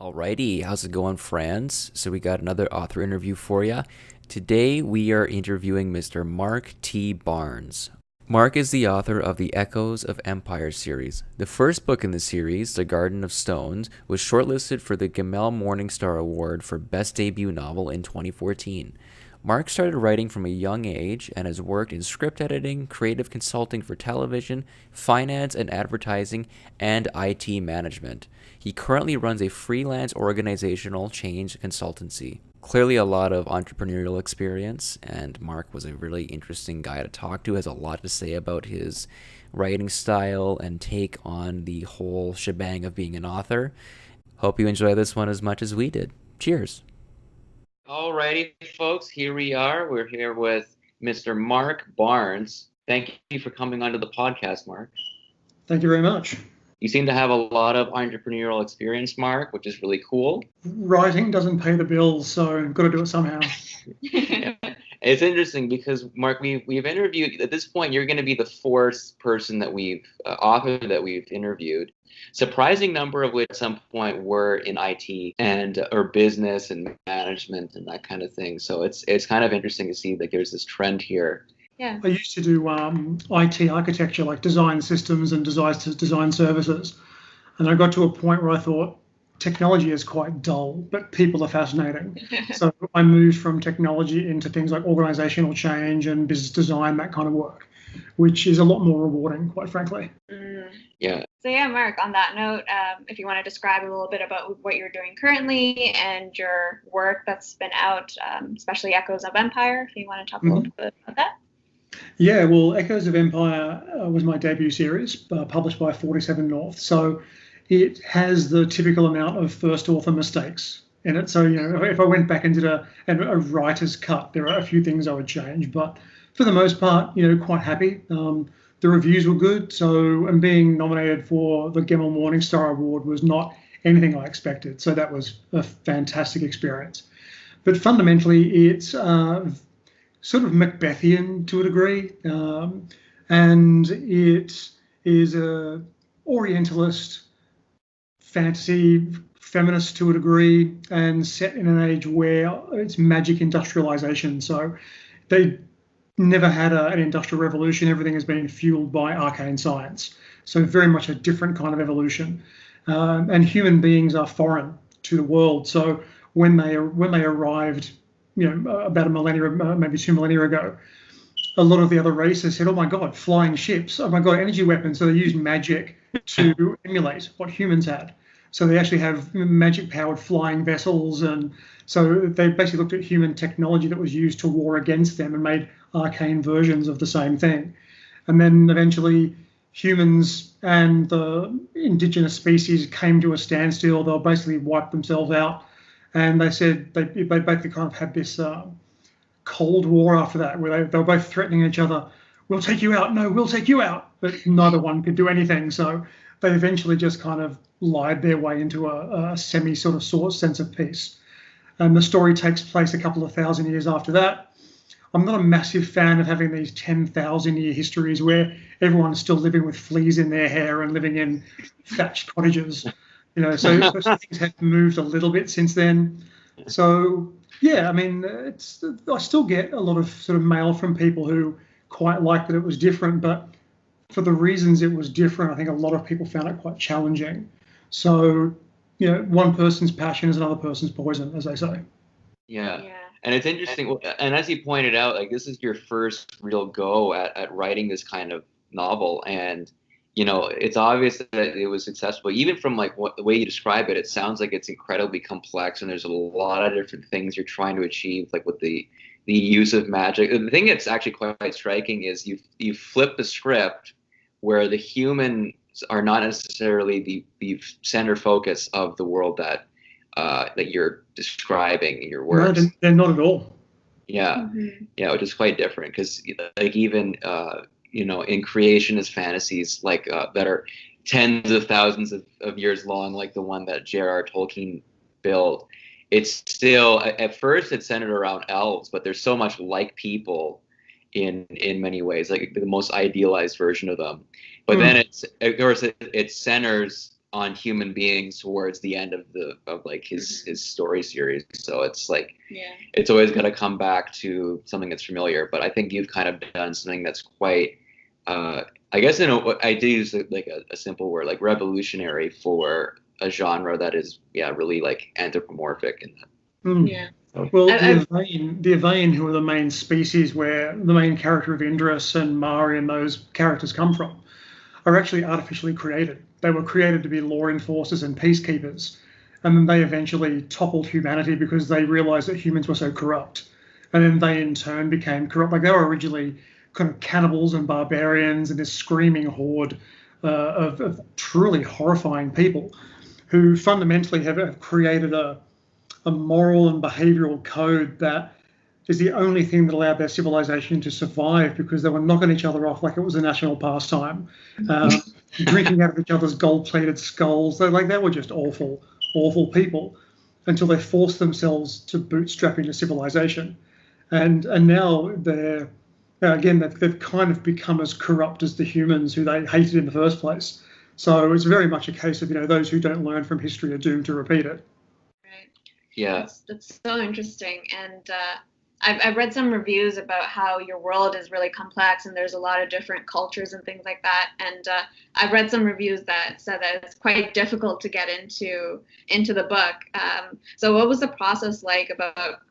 Alrighty, how's it going, friends? So we got another author interview for you. Today we are interviewing Mr. Mark T. Barnes. Mark is the author of the Echoes of Empire series. The first book in the series, The Garden of Stones, was shortlisted for the Gemmell Morningstar Award for Best Debut Novel in 2014. Mark started writing from a young age and has worked in script editing, creative consulting for television, finance and advertising, and IT management. He currently runs a freelance organizational change consultancy. Clearly a lot of entrepreneurial experience, and Mark was a really interesting guy to talk to, has a lot to say about his writing style and take on the whole shebang of being an author. Hope you enjoy this one as much as we did. Cheers. Alrighty, folks, here we are. We're here with Mr. Mark Barnes. Thank you for coming onto the podcast, Mark. Thank you very much. You seem to have a lot of entrepreneurial experience, Mark, which is really cool. Writing doesn't pay the bills, so I've got to do it somehow. Yeah. It's interesting because, Mark, we've interviewed, at this point, you're going to be the fourth person that author that we've interviewed. Surprising number of which at some point were in IT or business and management and that kind of thing. So it's kind of interesting to see that there's this trend here. Yeah. I used to do IT architecture, like design systems and design services. And I got to a point where I thought technology is quite dull, but people are fascinating. So I moved from technology into things like organizational change and business design, that kind of work, which is a lot more rewarding, quite frankly. Yeah. So yeah, Mark, on that note, if you want to describe a little bit about what you're doing currently and your work that's been out, especially Echoes of Empire, if you want to talk a little bit about that. Yeah, well, Echoes of Empire was my debut series, published by 47 North. So it has the typical amount of first author mistakes in it. So, if I went back and did a writer's cut, there are a few things I would change. But for the most part, quite happy. The reviews were good. So, and being nominated for the Gemmell Morningstar Award was not anything I expected. So that was a fantastic experience. But fundamentally, it's sort of Macbethian to a degree. And it is a Orientalist fantasy feminist to a degree, and set in an age where it's magic industrialization. So they never had an industrial revolution. Everything has been fueled by arcane science. So very much a different kind of evolution. And human beings are foreign to the world. So when they arrived, about a millennia, maybe 2 millennia ago, a lot of the other races said, "Oh my God, flying ships! Oh my God, energy weapons!" So they used magic to emulate what humans had. So they actually have magic-powered flying vessels, and so they basically looked at human technology that was used to war against them and made arcane versions of the same thing. And then eventually humans and the indigenous species came to a standstill. They'll basically wipe themselves out. And they said they basically kind of had this Cold War after that, where they were both threatening each other. "We'll take you out. No, we'll take you out." But neither one could do anything. So they eventually just kind of lied their way into a semi sort of sense of peace. And the story takes place a couple of thousand years after that. I'm not a massive fan of having these 10,000 year histories where everyone's still living with fleas in their hair and living in thatched cottages. So things have moved a little bit since then. So yeah, I mean, I still get a lot of sort of mail from people who quite like that it was different, but for the reasons it was different, I think a lot of people found it quite challenging. So, one person's passion is another person's poison, as they say. Yeah. And it's interesting. And as you pointed out, like, this is your first real go at writing this kind of novel. And, it's obvious that it was successful. Even from the way you describe it, it sounds like it's incredibly complex and there's a lot of different things you're trying to achieve, like with the use of magic. The thing that's actually quite striking is you flip the script where the humans are not necessarily the center focus of the world that you're describing in your works. No, they're not at all. Yeah, which is quite different because even in creationist fantasies that are tens of thousands of years long, like the one that J.R.R. Tolkien built, it's still at first it's centered around elves, but there's so much like people in many ways, like the most idealized version of them. But then it centers on human beings towards the end of like his story series. So it's like, it's always going to come back to something that's familiar. But I think you've kind of done something that's quite, I guess I do use like a simple word, like revolutionary for a genre that is, really like anthropomorphic. Well, the Avain, who are the main species where the main character of Indris and Mari and those characters come from, are actually artificially created. They were created to be law enforcers and peacekeepers, and then they eventually toppled humanity because they realized that humans were so corrupt. And then they in turn became corrupt. Like, they were originally kind of cannibals and barbarians and this screaming horde of truly horrifying people who fundamentally have created a moral and behavioral code that is the only thing that allowed their civilization to survive, because they were knocking each other off like it was a national pastime, drinking out of each other's gold-plated skulls. They were just awful, awful people until they forced themselves to bootstrap into civilization. And now they've kind of become as corrupt as the humans who they hated in the first place. So it's very much a case of, those who don't learn from history are doomed to repeat it. Right. Yeah. That's so interesting. And I've read some reviews about how your world is really complex and there's a lot of different cultures and things like that. And I've read some reviews that said that it's quite difficult to get into the book. So what was the process like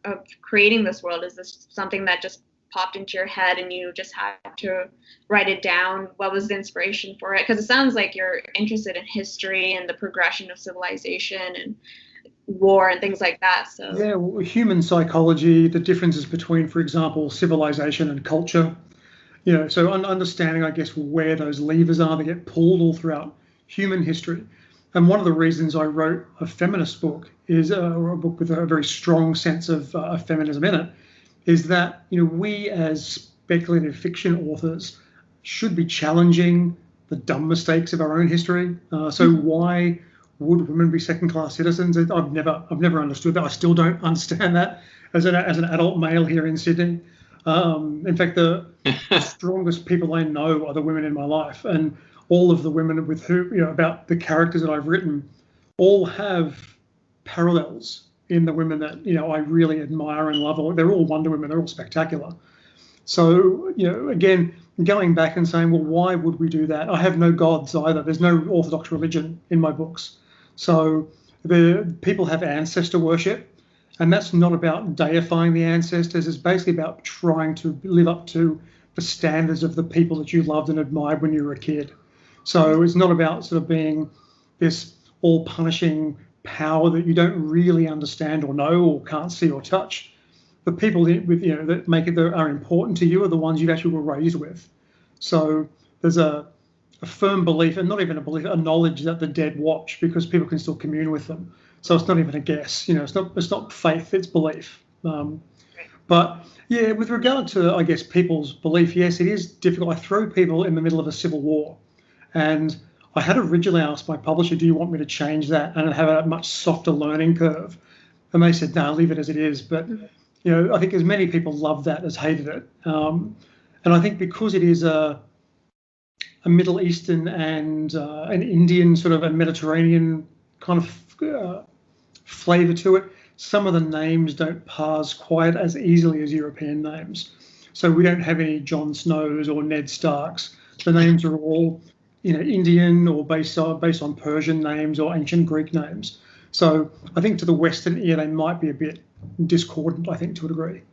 of creating this world? Is this something that just popped into your head and you just had to write it down? What was the inspiration for it? Because it sounds like you're interested in history and the progression of civilization and war and things like that. So human psychology, the differences between, for example, civilization and culture, so understanding, I guess, where those levers are that get pulled all throughout human history. And one of the reasons I wrote a feminist book or a book with a very strong sense of feminism in it, is that we as speculative fiction authors should be challenging the dumb mistakes of our own history. So why would women be second-class citizens? I've never understood that. I still don't understand that as an adult male here in Sydney. In fact, the strongest people I know are the women in my life, and all of the women with who about the characters that I've written all have parallels in the women that I really admire and love. They're all Wonder Women. They're all spectacular. So again, going back and saying, well, why would we do that? I have no gods either. There's no orthodox religion in my books. So the people have ancestor worship, and that's not about deifying the ancestors. It's basically about trying to live up to the standards of the people that you loved and admired when you were a kid. So it's not about sort of being this all-punishing power that you don't really understand or know or can't see or touch. The people that make it that are important to you are the ones you actually were raised with. So there's a firm belief, and not even a belief, a knowledge that the dead watch, because people can still commune with them. So it's not even a guess. It's not faith, it's belief. But yeah, with regard to, I guess, people's belief, yes, it is difficult. I throw people in the middle of a civil war, and I had originally asked my publisher, do you want me to change that and have a much softer learning curve? And they said, no, leave it as it is. But I think as many people loved that as hated it. And I think because it is a Middle Eastern and an Indian sort of a Mediterranean kind of flavour to it, some of the names don't pass quite as easily as European names. So we don't have any Jon Snows or Ned Starks. The names are all Indian or based on Persian names or ancient Greek names. So I think to the Western ear, they might be a bit discordant, I think, to a degree.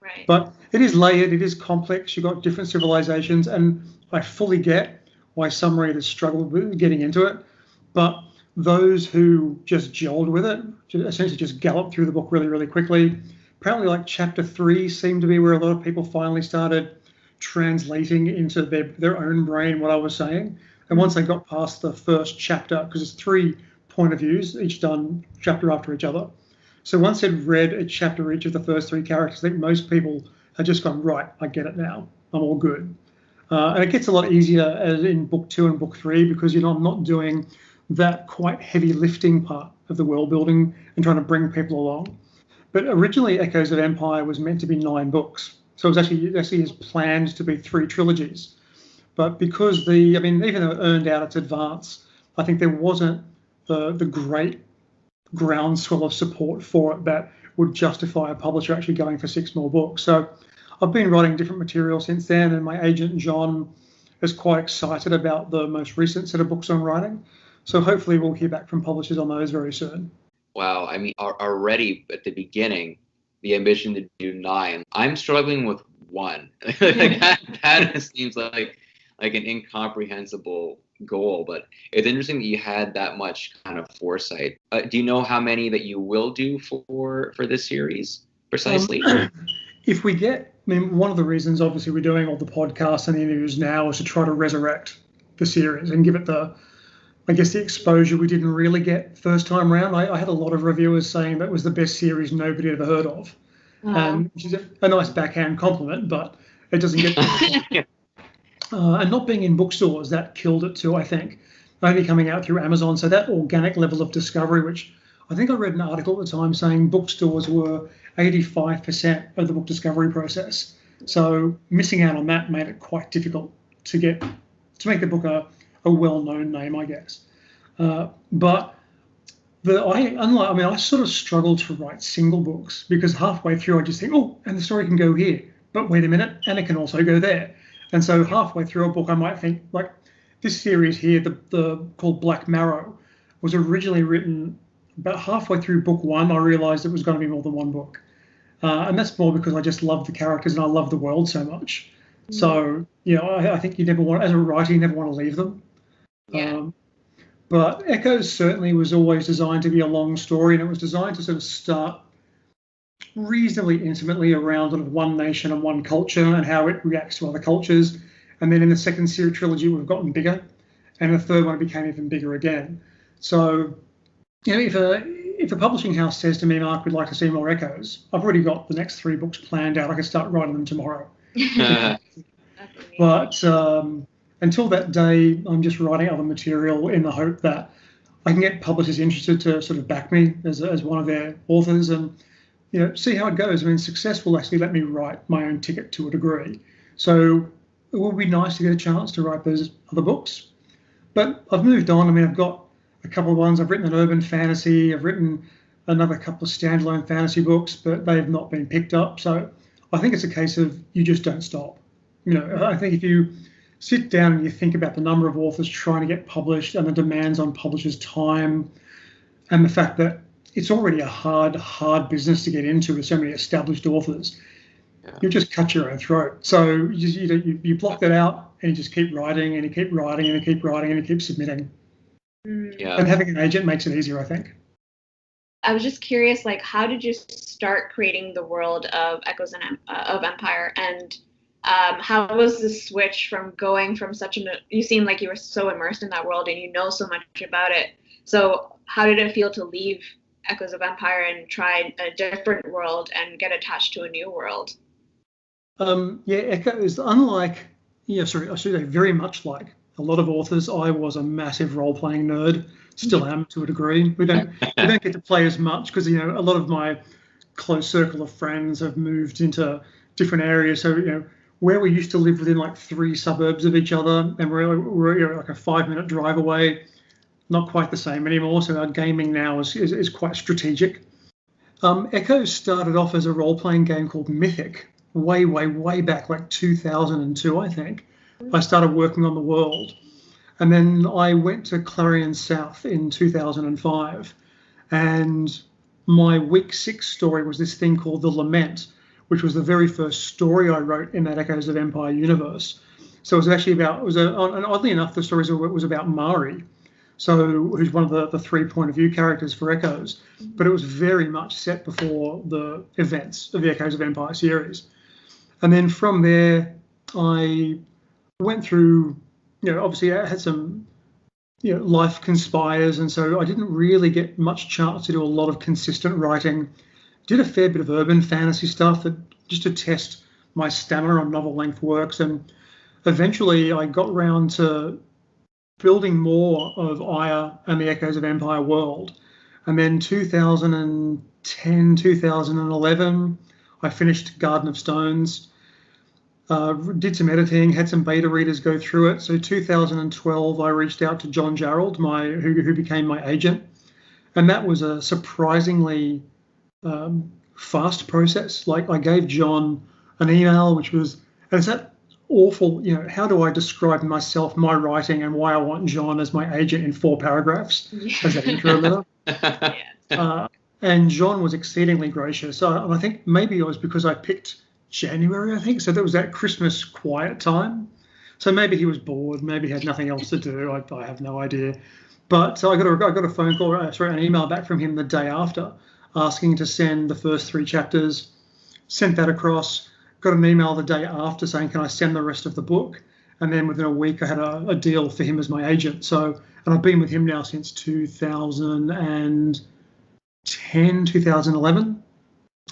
Right. But it is layered, it is complex. You've got different civilizations, and I fully get why some readers struggled with getting into it. But those who just gelled with it, essentially just galloped through the book really, really quickly. Apparently, like chapter 3 seemed to be where a lot of people finally started translating into their own brain what I was saying. And once they got past the first chapter, because it's 3 point of views, each done chapter after each other. So once they'd read a chapter each of the first 3 characters, I think most people had just gone, right, I get it now. I'm all good. And it gets a lot easier as in book 2 and book 3 because I'm not doing that quite heavy lifting part of the world building and trying to bring people along. But originally, Echoes of Empire was meant to be 9 books. So it was actually is planned to be 3 trilogies. But because even though it earned out its advance, I think there wasn't the great groundswell of support for it that would justify a publisher actually going for 6 more books. So I've been writing different material since then, and my agent John is quite excited about the most recent set of books I'm writing. So hopefully we'll hear back from publishers on those very soon. Wow, I mean, already at the beginning, the ambition to do 9. I'm struggling with 1. Like that seems like an incomprehensible goal, but it's interesting that you had that much kind of foresight. Do you know how many that you will do for this series precisely? If we get, I mean, one of the reasons obviously we're doing all the podcasts and the interviews now is to try to resurrect the series and give it the exposure we didn't really get first time around. I had a lot of reviewers saying that was the best series nobody had ever heard of, which is a nice backhand compliment, but it doesn't get. And not being in bookstores, that killed it too, I think. Only coming out through Amazon. So that organic level of discovery, which I think I read an article at the time saying bookstores were 85% of the book discovery process. So missing out on that made it quite difficult to make the book a well-known name, I guess. But I sort of struggled to write single books because halfway through I just think, oh, and the story can go here, but wait a minute, and it can also go there. And so halfway through a book, I might think, like, this series here, the called Black Marrow, was originally written about halfway through book 1. I realized it was going to be more than 1 book. And that's more because I just love the characters and I love the world so much. So, I think you never want, as a writer, you never want to leave them. Yeah. But Echoes certainly was always designed to be a long story, and it was designed to sort of start reasonably intimately around sort of one nation and one culture and how it reacts to other cultures. And then in the second series trilogy, we've gotten bigger, and the third one it became even bigger again. So, if a publishing house says to me, Mark, we'd like to see more Echoes, I've already got the next 3 books planned out. I can start writing them tomorrow. But until that day, I'm just writing other material in the hope that I can get publishers interested to sort of back me as one of their authors and see how it goes. I mean, success will actually let me write my own ticket to a degree. So it will be nice to get a chance to write those other books. But I've moved on. I mean, I've got a couple of ones. I've written an urban fantasy. I've written another couple of standalone fantasy books, but they have not been picked up. So I think it's a case of you just don't stop. I think if you sit down and you think about the number of authors trying to get published and the demands on publishers' time and the fact that it's already a hard business to get into with so many established authors, you'll just cut your own throat. So you block that out and you just keep writing and you keep writing and you keep writing and you keep submitting. Yeah. And having an agent makes it easier, I think. I was just curious, like, how did you start creating the world of Echoes of Empire, and how was the switch from going from you seem like you were so immersed in that world and you know so much about it. So how did it feel to leave Echoes of Empire and try a different world and get attached to a new world? Echoes, unlike, I should say very much like a lot of authors, I was a massive role-playing nerd, still am to a degree. We don't get to play as much because, a lot of my close circle of friends have moved into different areas. So, where we used to live within like 3 suburbs of each other, and we're like a 5-minute drive away, not quite the same anymore. So our gaming now is quite strategic. Echoes started off as a role-playing game called Mythic, way back, like 2002, I think. I started working on the world. And then I went to Clarion South in 2005. And my week 6 story was this thing called The Lament, which was the very first story I wrote in that Echoes of Empire universe. So it was actually and oddly enough, the story was about Mari, who's one of the 3 point of view characters for Echoes, but it was very much set before the events of the Echoes of Empire series. And then from there, I went through, obviously I had some, life conspires, and so I didn't really get much chance to do a lot of consistent writing. Did a fair bit of urban fantasy stuff just to test my stamina on novel length works, and eventually I got round to building more of Aya and the Echoes of Empire world. And then 2010, 2011, I finished Garden of Stones. Did some editing, had some beta readers go through it. So 2012, I reached out to John Jarrell, who became my agent, and that was a surprisingly fast process. Like, I gave John an email, which was, and it's that awful, how do I describe myself, my writing, and why I want John as my agent in 4 paragraphs as that intro letter. And John was exceedingly gracious. And I think maybe it was because I picked January, I think. So that was that Christmas quiet time. So maybe he was bored, maybe he had nothing else to do. I have no idea. But so I got a phone call, an email back from him the day after, asking to send the first 3 chapters. Sent that across. Got an email the day after saying, can I send the rest of the book? And then within a week, I had a deal for him as my agent. So, and I've been with him now since 2010, 2011.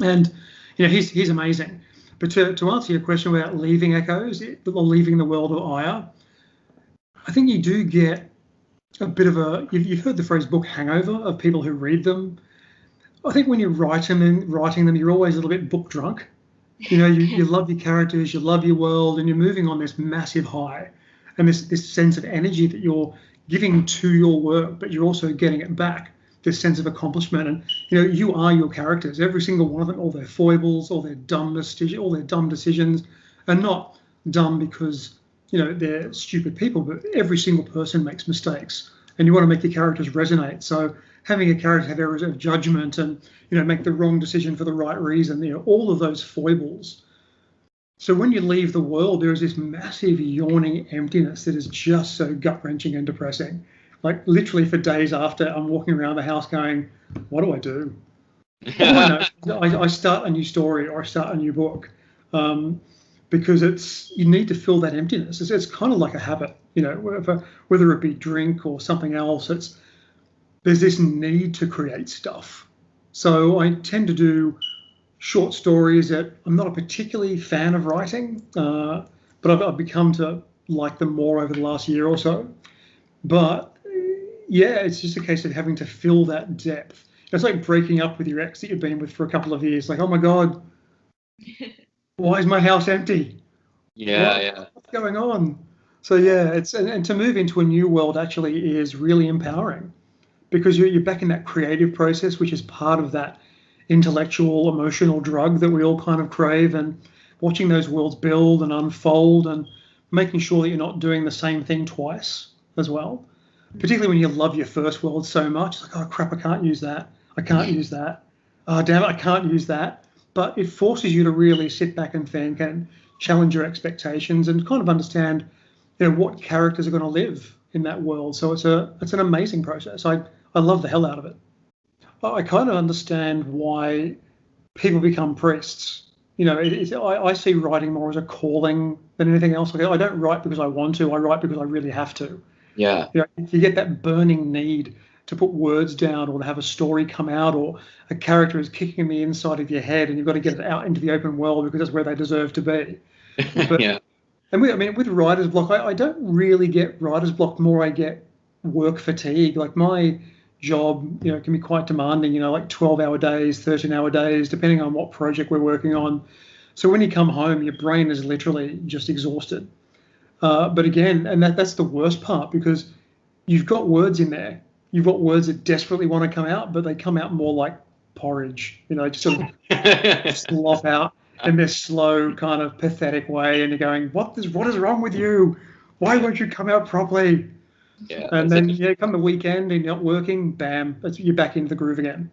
And, he's amazing. But to answer your question about leaving Echoes, or leaving the world of Aya, I think you do get a bit of you've heard the phrase book hangover of people who read them. I think when you're writing them, you're always a little bit book drunk. You love your characters, you love your world, and you're moving on this massive high and this sense of energy that you're giving to your work, but you're also getting it back, this sense of accomplishment. And, you are your characters, every single one of them, all their foibles, all their dumb decisions, and not dumb because, they're stupid people, but every single person makes mistakes, and you want to make your characters resonate. So having a character have errors of judgment and, make the wrong decision for the right reason, all of those foibles. So when you leave the world, there is this massive yawning emptiness that is just so gut-wrenching and depressing. Like literally for days after, I'm walking around the house going, what do I do? I start a new story or I start a new book, because you need to fill that emptiness. It's kind of like a habit, whether it be drink or something else. There's this need to create stuff. So I tend to do short stories that I'm not a particularly fan of writing, but I've become to like them more over the last year or so. But yeah, it's just a case of having to fill that depth. It's like breaking up with your ex that you've been with for a couple of years. Like, oh my God, why is my house empty? What's going on? So yeah, and to move into a new world actually is really empowering, because you're back in that creative process, which is part of that intellectual, emotional drug that we all kind of crave, and watching those worlds build and unfold and making sure that you're not doing the same thing twice as well. Particularly when you love your first world so much. It's like, oh crap, I can't use that. I can't use that. Oh damn it, I can't use that. But it forces you to really sit back and think and challenge your expectations and kind of understand, what characters are going to live in that world. So it's an amazing process. I love the hell out of it. I kind of understand why people become priests. I see writing more as a calling than anything else. I don't write because I want to. I write because I really have to. Yeah. You get that burning need to put words down or to have a story come out, or a character is kicking in the inside of your head and you've got to get it out into the open world because that's where they deserve to be. But, yeah. And with writer's block, I don't really get writer's block. More I get work fatigue. Like my job, can be quite demanding, like 12-hour days, 13-hour days, depending on what project we're working on. So when you come home, your brain is literally just exhausted. But again, and that's the worst part, because you've got words in there. You've got words that desperately want to come out, but they come out more like porridge, just sort of slop out in this slow, kind of pathetic way. And you're going, what is wrong with you? Why won't you come out properly? Yeah. And then come the weekend and you're not working, bam, you're back into the groove again.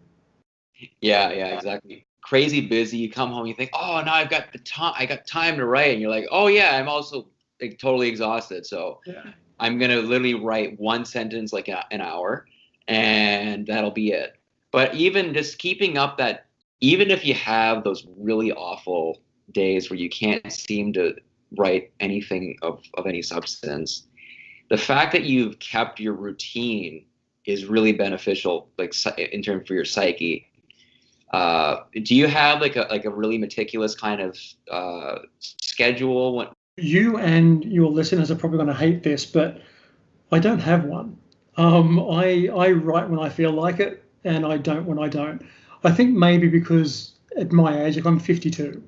Yeah, exactly. Crazy busy. You come home, you think, oh, now I got time to write, and you're like, oh yeah, I'm also like totally exhausted. So yeah. I'm gonna literally write one sentence like an hour, and that'll be it. But even just keeping up that, even if you have those really awful days where you can't seem to write anything of any substance, the fact that you've kept your routine is really beneficial, like in terms for your psyche. Do you have like a really meticulous kind of schedule? You and your listeners are probably going to hate this, but I don't have one. I write when I feel like it, and I don't when I don't. I think maybe because at my age, like I'm 52,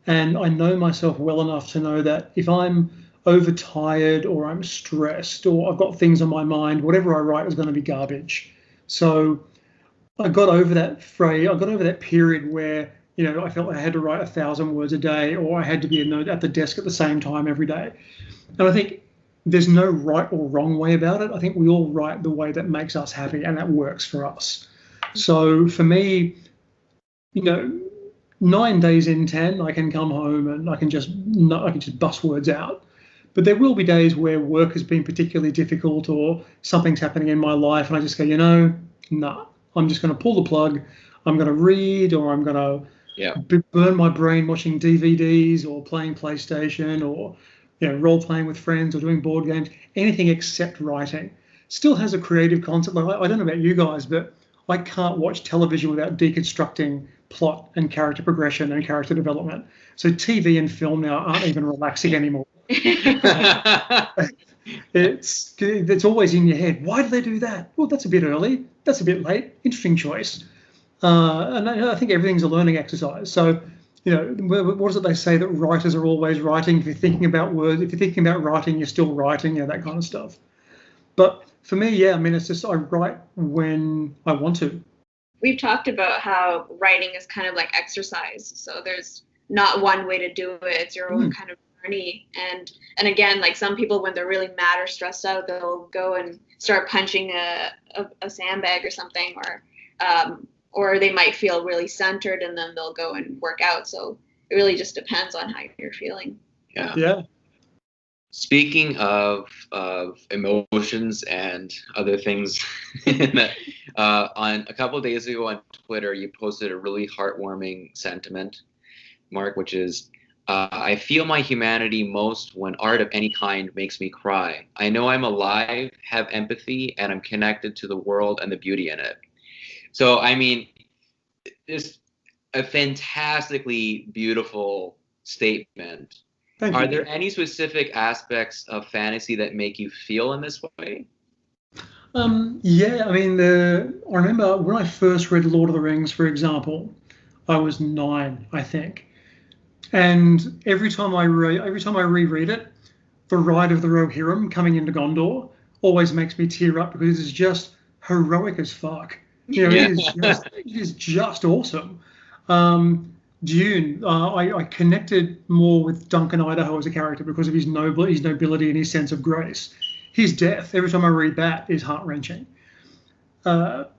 And I know myself well enough to know that if I'm overtired or I'm stressed or I've got things on my mind, whatever I write is going to be garbage. So I got over that phrase. I got over that period where, I felt I had to write 1,000 words a day, or I had to be at the desk at the same time every day. And I think there's no right or wrong way about it. I think we all write the way that makes us happy and that works for us. So for me, 9 days in 10, I can come home and I can just bust words out. But there will be days where work has been particularly difficult or something's happening in my life, and I just go, nah, I'm just going to pull the plug. I'm going to read, or I'm going to burn my brain watching DVDs or playing PlayStation or role playing with friends or doing board games. Anything except writing. Still has a creative concept. Like, I don't know about you guys, but I can't watch television without deconstructing plot and character progression and character development. So TV and film now aren't even relaxing anymore. It's always in your head. Why did they do that? Well, that's a bit early. That's a bit late. Interesting choice. And I think everything's a learning exercise. So, what is it they say, that writers are always writing? If you're thinking about words, if you're thinking about writing, you're still writing, that kind of stuff. But for me, it's just I write when I want to. We've talked about how writing is kind of like exercise. So there's not one way to do it. It's your own kind of journey. And again, like some people, when they're really mad or stressed out, they'll go and start punching a sandbag or something, or they might feel really centered and then they'll go and work out. So it really just depends on how you're feeling. Yeah. Speaking of emotions and other things, on a couple of days ago on Twitter, you posted a really heartwarming sentiment, Mark, which is, I feel my humanity most when art of any kind makes me cry. I know I'm alive, have empathy, and I'm connected to the world and the beauty in it. So, it's a fantastically beautiful statement. Are there any specific aspects of fantasy that make you feel in this way? I remember when I first read Lord of the Rings, for example, I was 9, I think. And every time I reread it, the ride of the Rohirrim coming into Gondor always makes me tear up, because it is just heroic as fuck. It is just awesome. Dune, I connected more with Duncan Idaho as a character because of his nobility and his sense of grace. His death, every time I read that, is heart-wrenching. To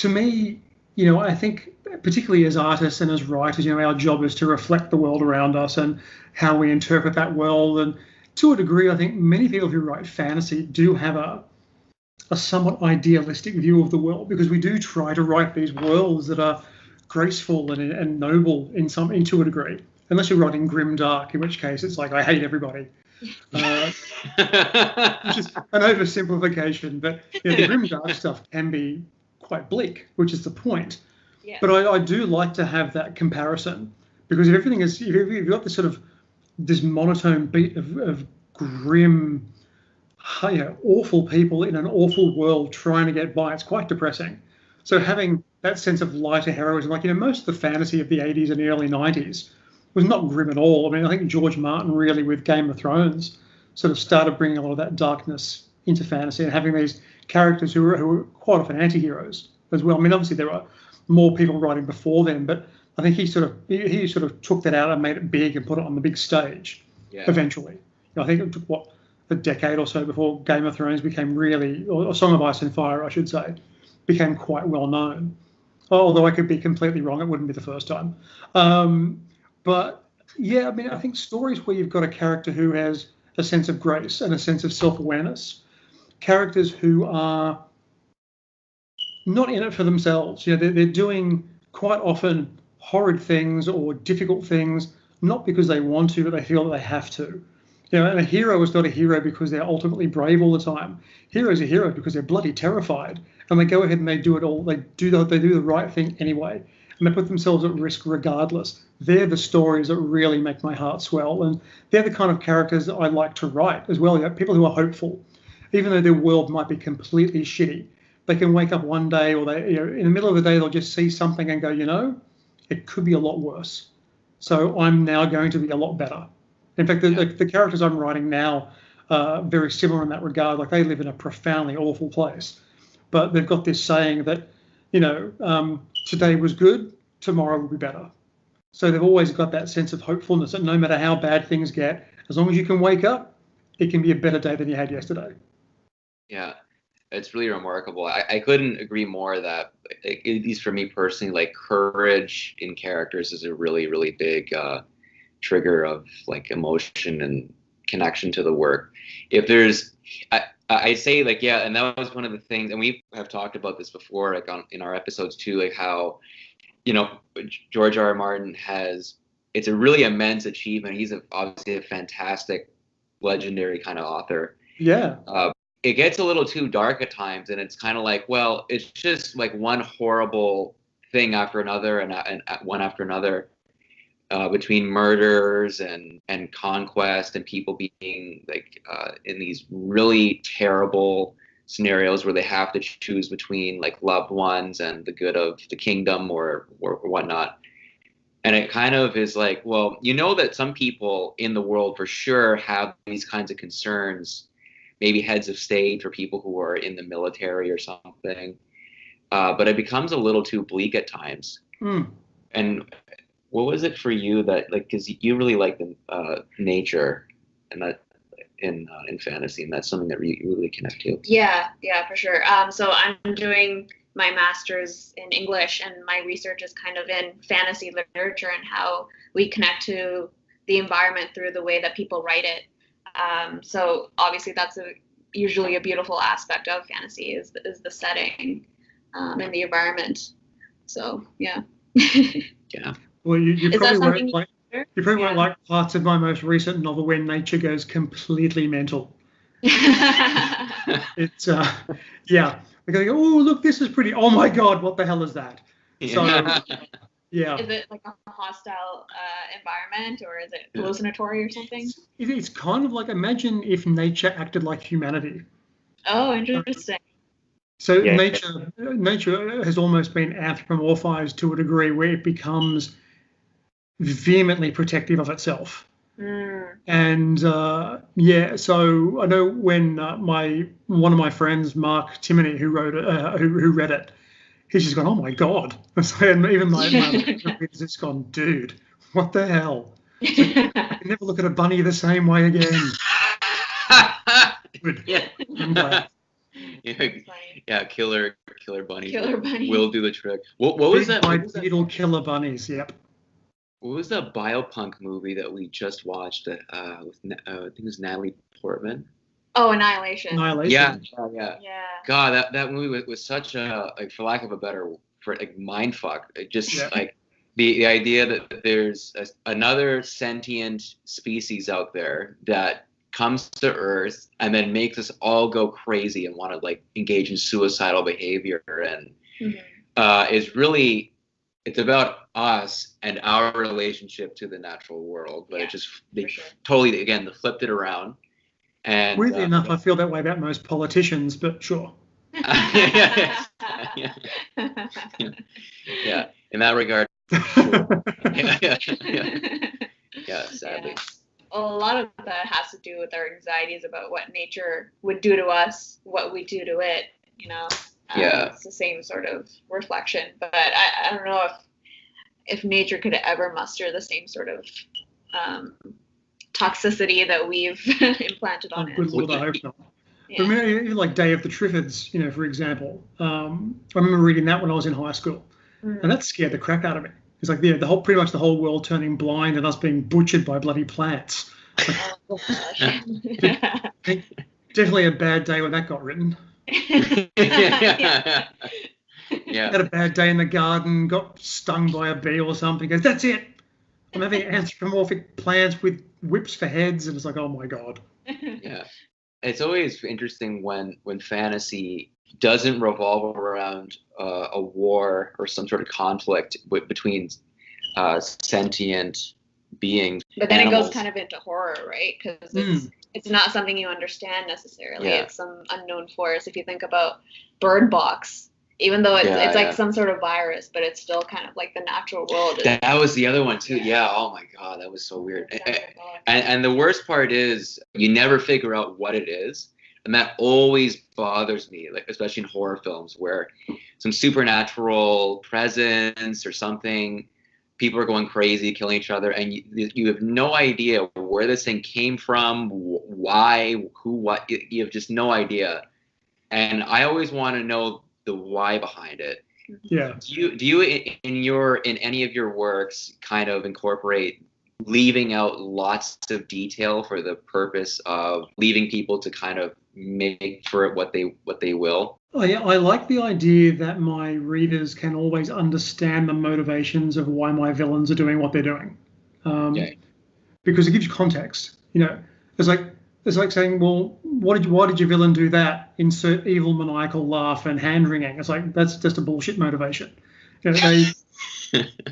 me, I think particularly as artists and as writers, our job is to reflect the world around us and how we interpret that world. And to a degree, I think many people who write fantasy do have a somewhat idealistic view of the world, because we do try to write these worlds that are graceful and noble to a degree, unless you're writing grim dark, in which case it's like, I hate everybody. Which is an oversimplification, but the grim dark stuff can be quite bleak, which is the point. Yeah. But I do like to have that comparison, because if you've got this sort of this monotone beat of grim, awful people in an awful world trying to get by, it's quite depressing. So having that sense of lighter heroism, most of the fantasy of the 80s and the early 90s was not grim at all. I think George Martin really, with Game of Thrones, sort of started bringing a lot of that darkness into fantasy and having these characters who were quite often anti-heroes as well. Obviously there were more people writing before then, but I think he sort of took that out and made it big and put it on the big stage eventually. I think it took, a decade or so before Game of Thrones became really, or Song of Ice and Fire, I should say, became quite well known. Although I could be completely wrong, it wouldn't be the first time. But yeah, I think stories where you've got a character who has a sense of grace and a sense of self-awareness, characters who are not in it for themselves. They're doing quite often horrid things or difficult things, not because they want to, but they feel that they have to. And a hero is not a hero because they're ultimately brave all the time. Heroes are heroes because they're bloody terrified, and they go ahead and they do it all. They do the right thing anyway, and they put themselves at risk regardless. They're the stories that really make my heart swell, and they're the kind of characters that I like to write as well. People who are hopeful, even though their world might be completely shitty. They can wake up one day, or they, in the middle of the day, they'll just see something and go, it could be a lot worse. So I'm now going to be a lot better. In fact, the characters I'm writing now are very similar in that regard. Like they live in a profoundly awful place, but they've got this saying that, today was good, tomorrow will be better. So they've always got that sense of hopefulness that no matter how bad things get, as long as you can wake up, it can be a better day than you had yesterday. Yeah, it's really remarkable. I couldn't agree more that, at least for me personally, like courage in characters is a really, really big trigger of like emotion and connection to the work. If there's, I say like, yeah, and that was one of the things, and we have talked about this before, like in our episodes too, like how, George R. R. Martin it's a really immense achievement. He's obviously a fantastic, legendary kind of author. Yeah. It gets a little too dark at times, and it's kind of like, well, it's just like one horrible thing after another, and one after another, between murders and conquest and people being like in these really terrible scenarios where they have to choose between like loved ones and the good of the kingdom or whatnot. And it kind of is like, well, that some people in the world for sure have these kinds of concerns, maybe heads of state or people who are in the military or something. But it becomes a little too bleak at times. And what was it for you that, like, because you really like the nature and that in fantasy, and that's something that you really connect to. Yeah, for sure. So I'm doing my master's in English, and my research is kind of in fantasy literature and how we connect to the environment through the way that people write it. So obviously that's usually a beautiful aspect of fantasy is the setting and the environment. So yeah. Yeah. Well, you probably won't like parts of my most recent novel when nature goes completely mental. It's yeah. We're going to go, oh, look, this is pretty. Oh my God, what the hell is that? So yeah. Is it like a hostile environment, or is it hallucinatory or something? It's kind of like, imagine if nature acted like humanity. Oh, interesting. So nature has almost been anthropomorphized to a degree where it becomes vehemently protective of itself. And so I know when one of my friends, Mark Timoney, who read it, he's just gone, oh my God. And even my readers just gone, dude, what the hell? Like, I can never look at a bunny the same way again. Yeah, killer bunnies. Killer bunnies will do the trick. What was that? Bipedal killer bunnies. Yep. What was the biopunk movie that we just watched? With I think it was Natalie Portman. Oh, Annihilation. Yeah. God, that movie was such a, like, for lack of a better word, like mind fuck. Like the idea that there's another sentient species out there that comes to Earth and then makes us all go crazy and want to like engage in suicidal behavior, and is really, it's about us and our relationship to the natural world. But they totally, again, they flipped it around. And weirdly enough, I feel that way about most politicians, but sure. Yeah, in that regard. Sure. Yeah, sadly. Yeah. Well, a lot of that has to do with our anxieties about what nature would do to us, what we do to it, It's the same sort of reflection. But I don't know if nature could ever muster the same sort of toxicity that we've implanted on it. Good Lord, I hope not. Yeah. But even like Day of the Triffids, for example, I remember reading that when I was in high school, and that scared the crap out of me. It's like pretty much the whole world turning blind and us being butchered by bloody plants. Definitely a bad day when that got written. Yeah. Had a bad day in the garden, got stung by a bee or something. Goes, that's it. I'm having anthropomorphic plants with whips for heads, and it's like, oh my God. Yeah, it's always interesting when fantasy doesn't revolve around a war or some sort of conflict between sentient beings. But then animals. It goes kind of into horror, right? Because it's not something you understand necessarily. Yeah. It's some unknown force. If you think about Bird Box, even though it's Yeah, it's like yeah. some sort of virus, but it's still kind of like the natural world. That was the other one too. Yeah. Oh my God, that was so weird. And the worst part is you never figure out what it is, and that always bothers me. Like especially in horror films where some supernatural presence or something, people are going crazy, killing each other, and you have no idea where this thing came from, why, who, what. You have just no idea. And I always want to know the why behind it. Yeah. Do you in any of your works kind of incorporate leaving out lots of detail for the purpose of leaving people to kind of make for it what they will? I like the idea that my readers can always understand the motivations of why my villains are doing what they're doing, because it gives you context. It's like saying, well, why did your villain do that? Insert evil maniacal laugh and hand wringing. It's like that's just a bullshit motivation.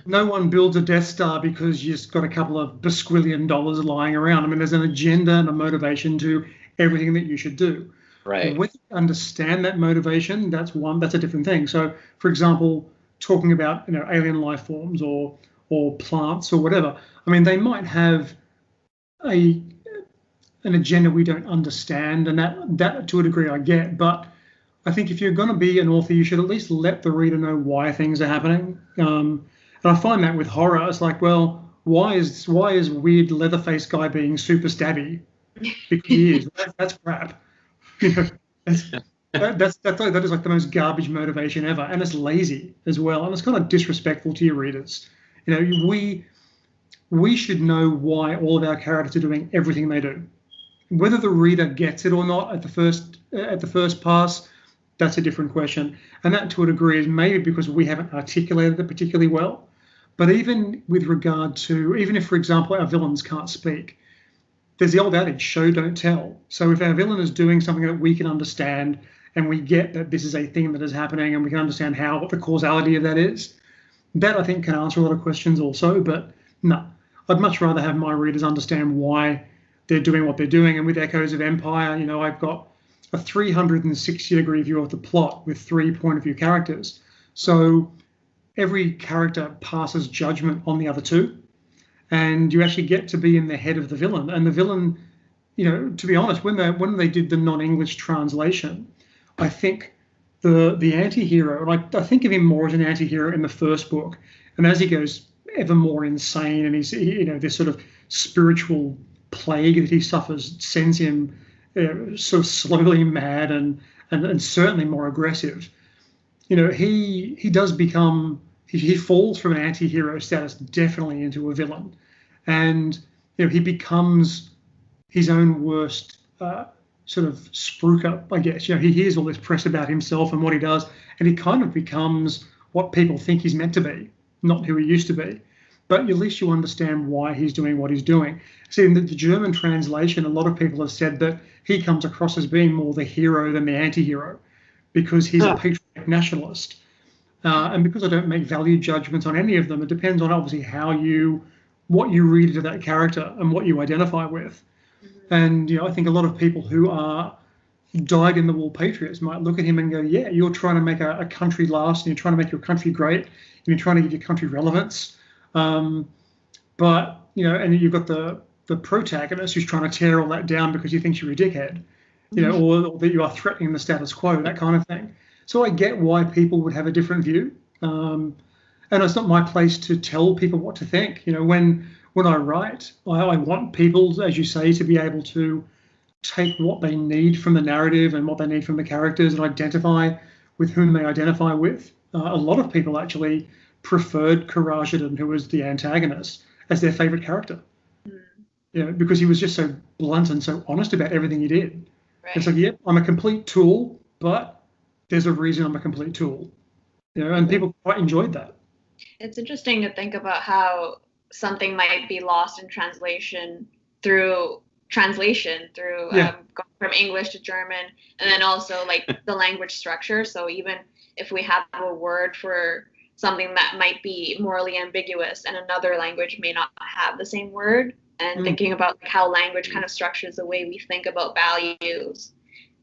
No one builds a Death Star because you've just got a couple of $250 billion lying around. I mean, there's an agenda and a motivation to everything that you should do. Right. When you understand that motivation, that's a different thing. So, for example, talking about alien life forms or plants or whatever. I mean, they might have an agenda we don't understand, and that to a degree I get. But I think if you're going to be an author, you should at least let the reader know why things are happening. And I find that with horror, it's like, well, why is weird Leatherface guy being super stabby? Because he is. That's crap. That is like the most garbage motivation ever, and it's lazy as well, and it's kind of disrespectful to your readers. We should know why all of our characters are doing everything they do. Whether the reader gets it or not at the first pass, that's a different question, and that to a degree is maybe because we haven't articulated it particularly well. But even with regard to, even if, for example, our villains can't speak, there's the old adage, show, don't tell. So if our villain is doing something that we can understand and we get that this is a thing that is happening and we can understand what the causality of that is, that I think can answer a lot of questions also. But no, I'd much rather have my readers understand why they're doing what they're doing. And with Echoes of Empire, I've got a 360-degree view of the plot with 3 point of view characters. So every character passes judgment on the other two. And you actually get to be in the head of the villain. And the villain, to be honest, when they did the non-English translation, I think the anti-hero, and I think of him more as an anti-hero in the first book. And as he goes ever more insane and he's, this sort of spiritual plague that he suffers sends him sort of slowly mad and certainly more aggressive. He does become, he falls from an anti-hero status definitely into a villain. And he becomes his own worst sort of spruiker, I guess. He hears all this press about himself and what he does, and he kind of becomes what people think he's meant to be, not who he used to be. But at least you understand why he's doing what he's doing. See, in the German translation, a lot of people have said that he comes across as being more the hero than the anti-hero because he's a patriotic nationalist. And because I don't make value judgments on any of them, it depends on obviously what you read into that character and what you identify with. And I think a lot of people who are dyed-in-the-wool patriots might look at him and go, yeah, you're trying to make a country last, and you're trying to make your country great, and you're trying to give your country relevance. But and you've got the protagonist who's trying to tear all that down because he thinks you're a dickhead, or that you are threatening the status quo, that kind of thing. So I get why people would have a different view. And it's not my place to tell people what to think. When I write, I want people, as you say, to be able to take what they need from the narrative and what they need from the characters and identify with whom they identify with. A lot of people actually preferred Karajadan, who was the antagonist, as their favorite character. Because he was just so blunt and so honest about everything he did. Right. It's like, yeah, I'm a complete tool, but there's a reason I'm a complete tool. And people quite enjoyed that. It's interesting to think about how something might be lost in translation through going from English to German, and then also like the language structure. So even if we have a word for something that might be morally ambiguous and another language may not have the same word, and thinking about how language kind of structures the way we think about values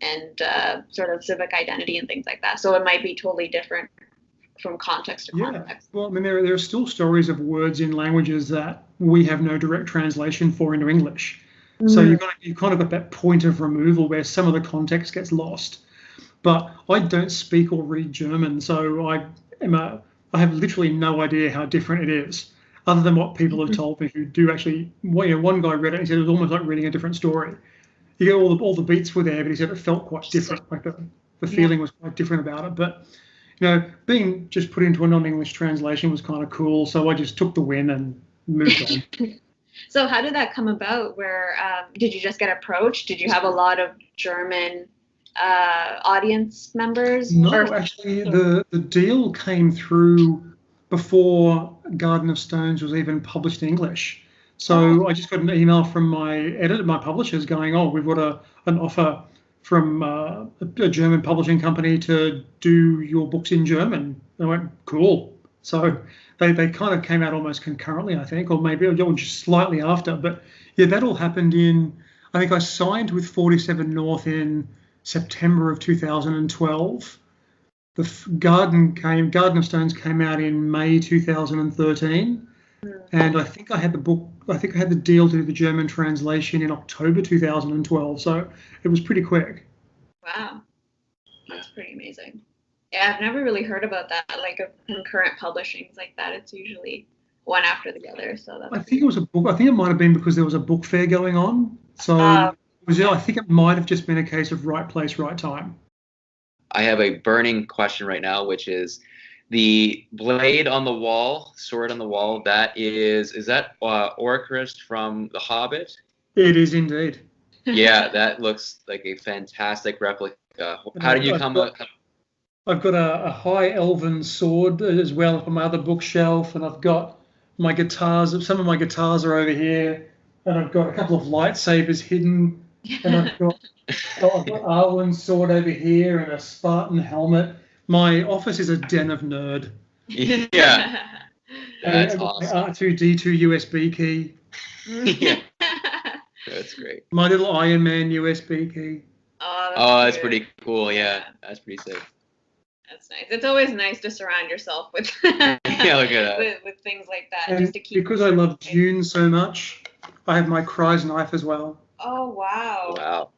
and sort of civic identity and things like that. So it might be totally different from context to context. Well, I mean, there are still stories of words in languages that we have no direct translation for into English. So you've kind of got that point of removal where some of the context gets lost. But I don't speak or read German, so I have literally no idea how different it is, other than what people have told me who do actually. Well, one guy read it and he said it was almost like reading a different story. You get all the beats were there, but he said it felt quite different. Like the feeling was quite different about it. But being just put into a non-English translation was kind of cool, so I just took the win and moved on. So how did that come about? Where did you just get approached? Did you have a lot of German audience members? No, actually, the deal came through before Garden of Stones was even published in English. So I just got an email from my publishers going, "Oh, we've got an offer from a German publishing company to do your books in German." And I went, "Cool." So they kind of came out almost concurrently, I think, or maybe just slightly after. But yeah, that all happened I think I signed with 47 North in September of 2012. The Garden of Stones came out in May 2013. And I think I had the deal to do the German translation in October 2012. So it was pretty quick. Wow. That's pretty amazing. Yeah, I've never really heard about that, like a concurrent publishings like that. It's usually one after the other. So I think it was a book. I think it might have been because there was a book fair going on. So I think it might have just been a case of right place, right time. I have a burning question right now, which is the blade on the wall, sword on the wall. Is that Orcrist from The Hobbit? It is indeed. Yeah, that looks like a fantastic replica. How did you come up? I've got a high elven sword as well up on my other bookshelf, and I've got my guitars. Some of my guitars are over here, and I've got a couple of lightsabers hidden, and I've got Arwen's sword over here and a Spartan helmet. My office is a den of nerd. Yeah, that's awesome. My R2D2 USB key. Yeah, that's great. My little Iron Man USB key. Oh, that's pretty cool. Yeah, that's pretty sick. That's nice. It's always nice to surround yourself with look at that. with things like that, and just to keep. Because I love Dune so much, I have my Kry's knife as well. Oh wow!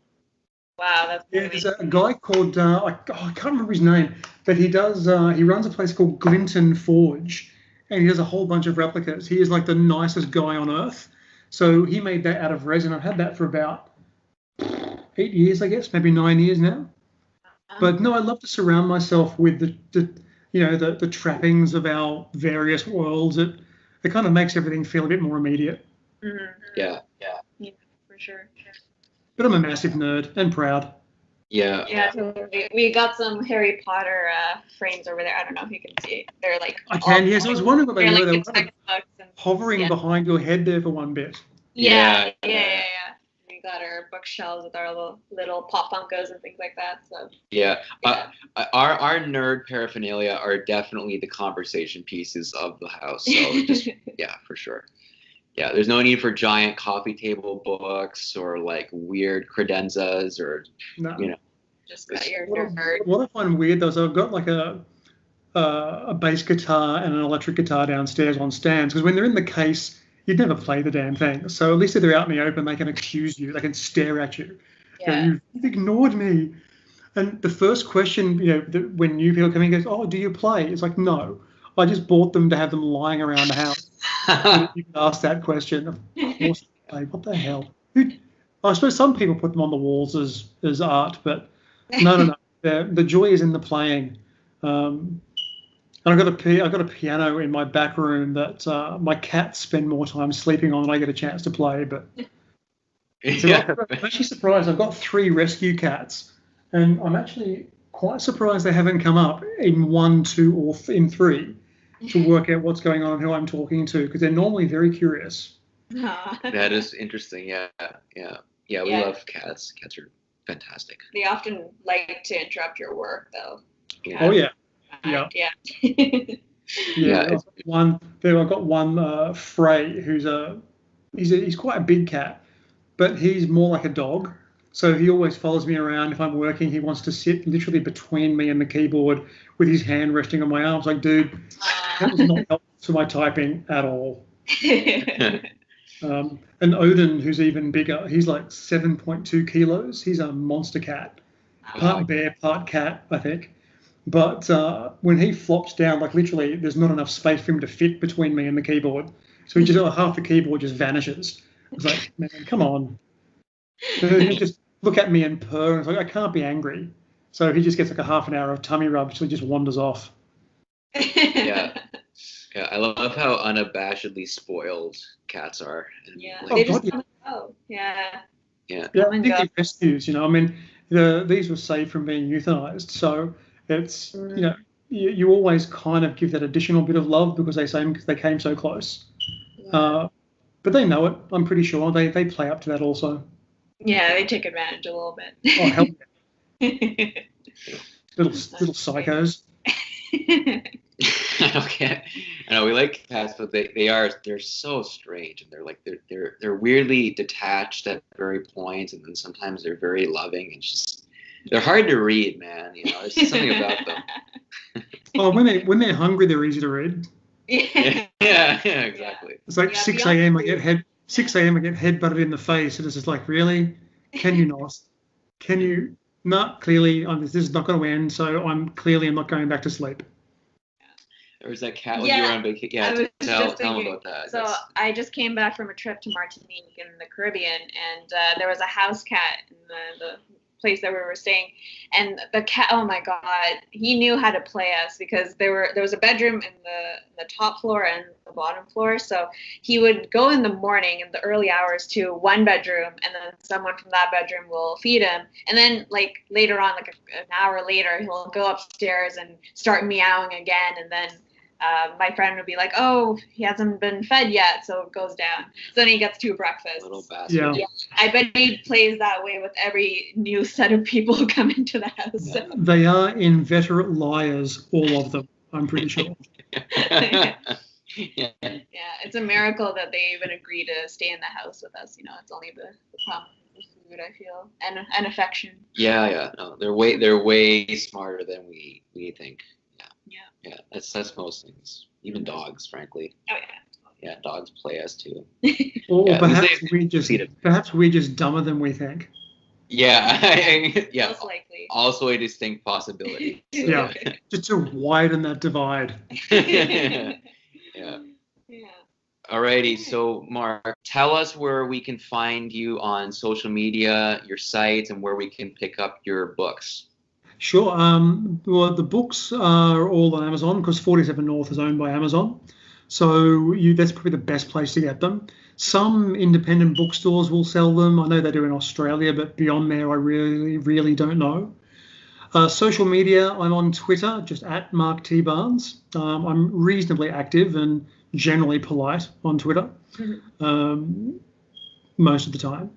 Wow, that's yeah. There's a guy called I can't remember his name, but he runs a place called Glinton Forge, and he does a whole bunch of replicas. He is like the nicest guy on earth. So he made that out of resin. I've had that for about 8 years, I guess, maybe 9 years now. But no, I love to surround myself with the trappings of our various worlds. It kind of makes everything feel a bit more immediate. Mm-hmm. Yeah, for sure. But I'm a massive nerd and proud. Yeah. Yeah, so we got some Harry Potter frames over there. I don't know if you can see it. They're like. I can, yes. I was wondering what they were. Like They were hovering behind your head there for one bit. Yeah. We got our bookshelves with our little pop funkos and things like that. So. Yeah. Our nerd paraphernalia are definitely the conversation pieces of the house. So just yeah, for sure. Yeah, there's no need for giant coffee table books or like weird credenzas or Just got your nerd. What I find weird though is I've got like a bass guitar and an electric guitar downstairs on stands, because when they're in the case, you'd never play the damn thing. So at least if they're out in the open, they can accuse you. They can stare at you. Yeah. You've ignored me. And the first question, when new people come in, goes, "Oh, do you play?" It's like, no. I just bought them to have them lying around the house. You can ask that question. Of course, I play. What the hell? I suppose some people put them on the walls as art, but no. The joy is in the playing. And I've got a piano in my back room that my cats spend more time sleeping on than I get a chance to play. But I'm actually surprised. I've got 3 rescue cats, and I'm actually quite surprised they haven't come up in 1, 2, or in 3 to work out what's going on and who I'm talking to, because they're normally very curious. That is interesting. Yeah. We love cats. Cats are fantastic. They often like to interrupt your work, though. Yeah. Oh yeah. Yeah. I've got one Frey, who's he's quite a big cat, but he's more like a dog. So he always follows me around. If I'm working, he wants to sit literally between me and the keyboard with his hand resting on my arms. Like, dude, that was not helpful to my typing at all. And Odin, who's even bigger, he's like 7.2 kilos. He's a monster cat, part bear, part cat, I think. But when he flops down, like literally, there's not enough space for him to fit between me and the keyboard. So he just half the keyboard just vanishes. It's like, man, come on. He just look at me and purr, and it's like, I can't be angry. So he just gets like a half an hour of tummy rub, so he just wanders off. Yeah. Yeah, I love how unabashedly spoiled cats are. And Yeah, like, they just come and go. Yeah. Yeah. Yeah, I think they're rescues, you know. I mean, these were saved from being euthanized, so it's you know you always kind of give that additional bit of love because they came so close. But they know it. I'm pretty sure they play up to that also. Yeah, they take advantage a little bit. Oh, hell yeah. little psychos. Okay, I know we like cats, but they're so strange, and they're weirdly detached at very points, and then sometimes they're very loving, and just they're hard to read, man. You know, there's something about them. Oh, when they're hungry, they're easy to read. Yeah, exactly. It's like 6 a.m. I get head butted in the face, and it's just like, really? Can you not? Can you not? Clearly, this is not going to end. So I'm not going back to sleep. There was that cat when you were on vacation. Yeah, tell them about that. So I just came back from a trip to Martinique in the Caribbean, and there was a house cat in the place that we were staying, and the cat, oh my god, he knew how to play us because there was a bedroom in the top floor and the bottom floor, so he would go in the morning in the early hours to one bedroom, and then someone from that bedroom will feed him, and then like later on, like an hour later, he'll go upstairs and start meowing again, and then my friend would be like, oh, he hasn't been fed yet, so it goes down. So then he gets 2 breakfasts. Little bastard. Yeah. I bet he plays that way with every new set of people who come into the house. Yeah. They are inveterate liars, all of them, I'm pretty sure. Yeah, it's a miracle that they even agree to stay in the house with us. You know, it's only the problem with food, I feel, and affection. Yeah. No, they're way smarter than we think. Yeah, that's most things. Even dogs, frankly. Oh yeah. Yeah, dogs play us too. Or perhaps we're just dumber than we think. Yeah, yeah. Most likely. Also a distinct possibility. Yeah, just to widen that divide. Yeah. Alrighty, so Mark, tell us where we can find you on social media, your site, and where we can pick up your books. Sure. Well, the books are all on Amazon because 47 North is owned by Amazon. So that's probably the best place to get them. Some independent bookstores will sell them. I know they do in Australia, but beyond there, I really don't know. Social media, I'm on Twitter, just at Mark T. Barnes. I'm reasonably active and generally polite on Twitter most of the time.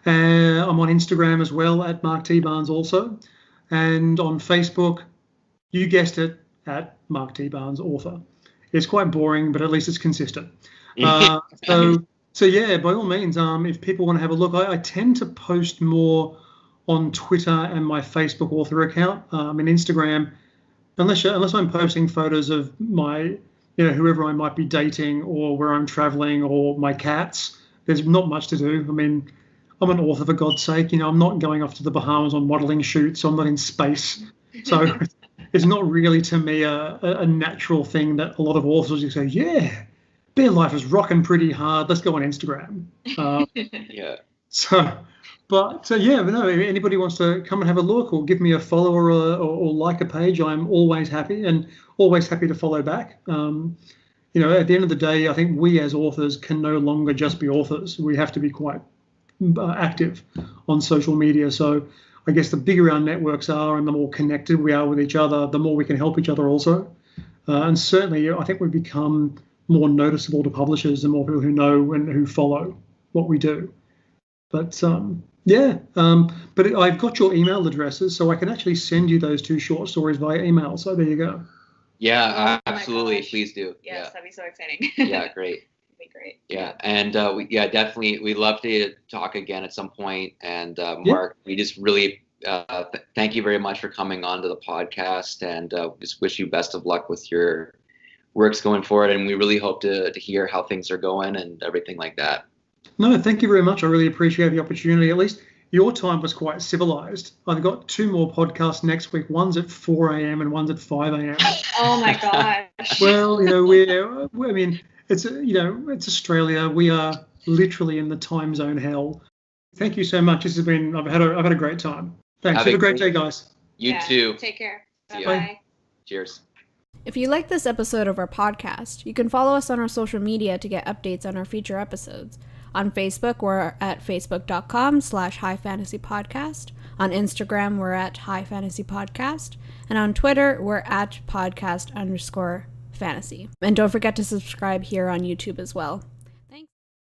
I'm on Instagram as well, at Mark T. Barnes also. And on Facebook, you guessed it, at Mark T. Barnes author. It's quite boring, but at least it's consistent. So yeah, by all means, if people want to have a look, I tend to post more on Twitter and my Facebook author account. And Instagram, unless I'm posting photos of my, whoever I might be dating or where I'm traveling or my cats, there's not much to do. I mean, I'm an author, for God's sake. I'm not going off to the Bahamas on modeling shoots. So I'm not in space. So it's not really, to me, a natural thing that a lot of authors just say, yeah, their life is rocking pretty hard. Let's go on Instagram. Yeah. But if anybody wants to come and have a look or give me a follow or like a page, I'm always happy to follow back. At the end of the day, I think we as authors can no longer just be authors. We have to be quite active on social media. So I guess the bigger our networks are and the more connected we are with each other, the more we can help each other also. And certainly I think we've become more noticeable to publishers and more people who know and who follow what we do. But but I've got your email addresses, so I can actually send you those 2 short stories via email. So there you go. Yeah, absolutely. Please do. Yes, that'd be so exciting. Yeah, great. be great. Yeah, and definitely, we'd love to talk again at some point. And Mark, we just really thank you very much for coming on to the podcast, and just wish you best of luck with your works going forward. And we really hope to hear how things are going and everything like that. No, thank you very much. I really appreciate the opportunity. At least your time was quite civilized. I've got 2 more podcasts next week. One's at 4 a.m. and one's at 5 a.m. Oh my gosh. Well, it's Australia. We are literally in the time zone hell. Thank you so much. I've had a great time. Thanks. Have a great day, guys. You too. Take care. Bye. Cheers. If you like this episode of our podcast, you can follow us on our social media to get updates on our future episodes. On Facebook, we're at facebook.com/highfantasypodcast. On Instagram, we're at highfantasypodcast. And on Twitter, we're at podcast_fantasy. And don't forget to subscribe here on YouTube as well.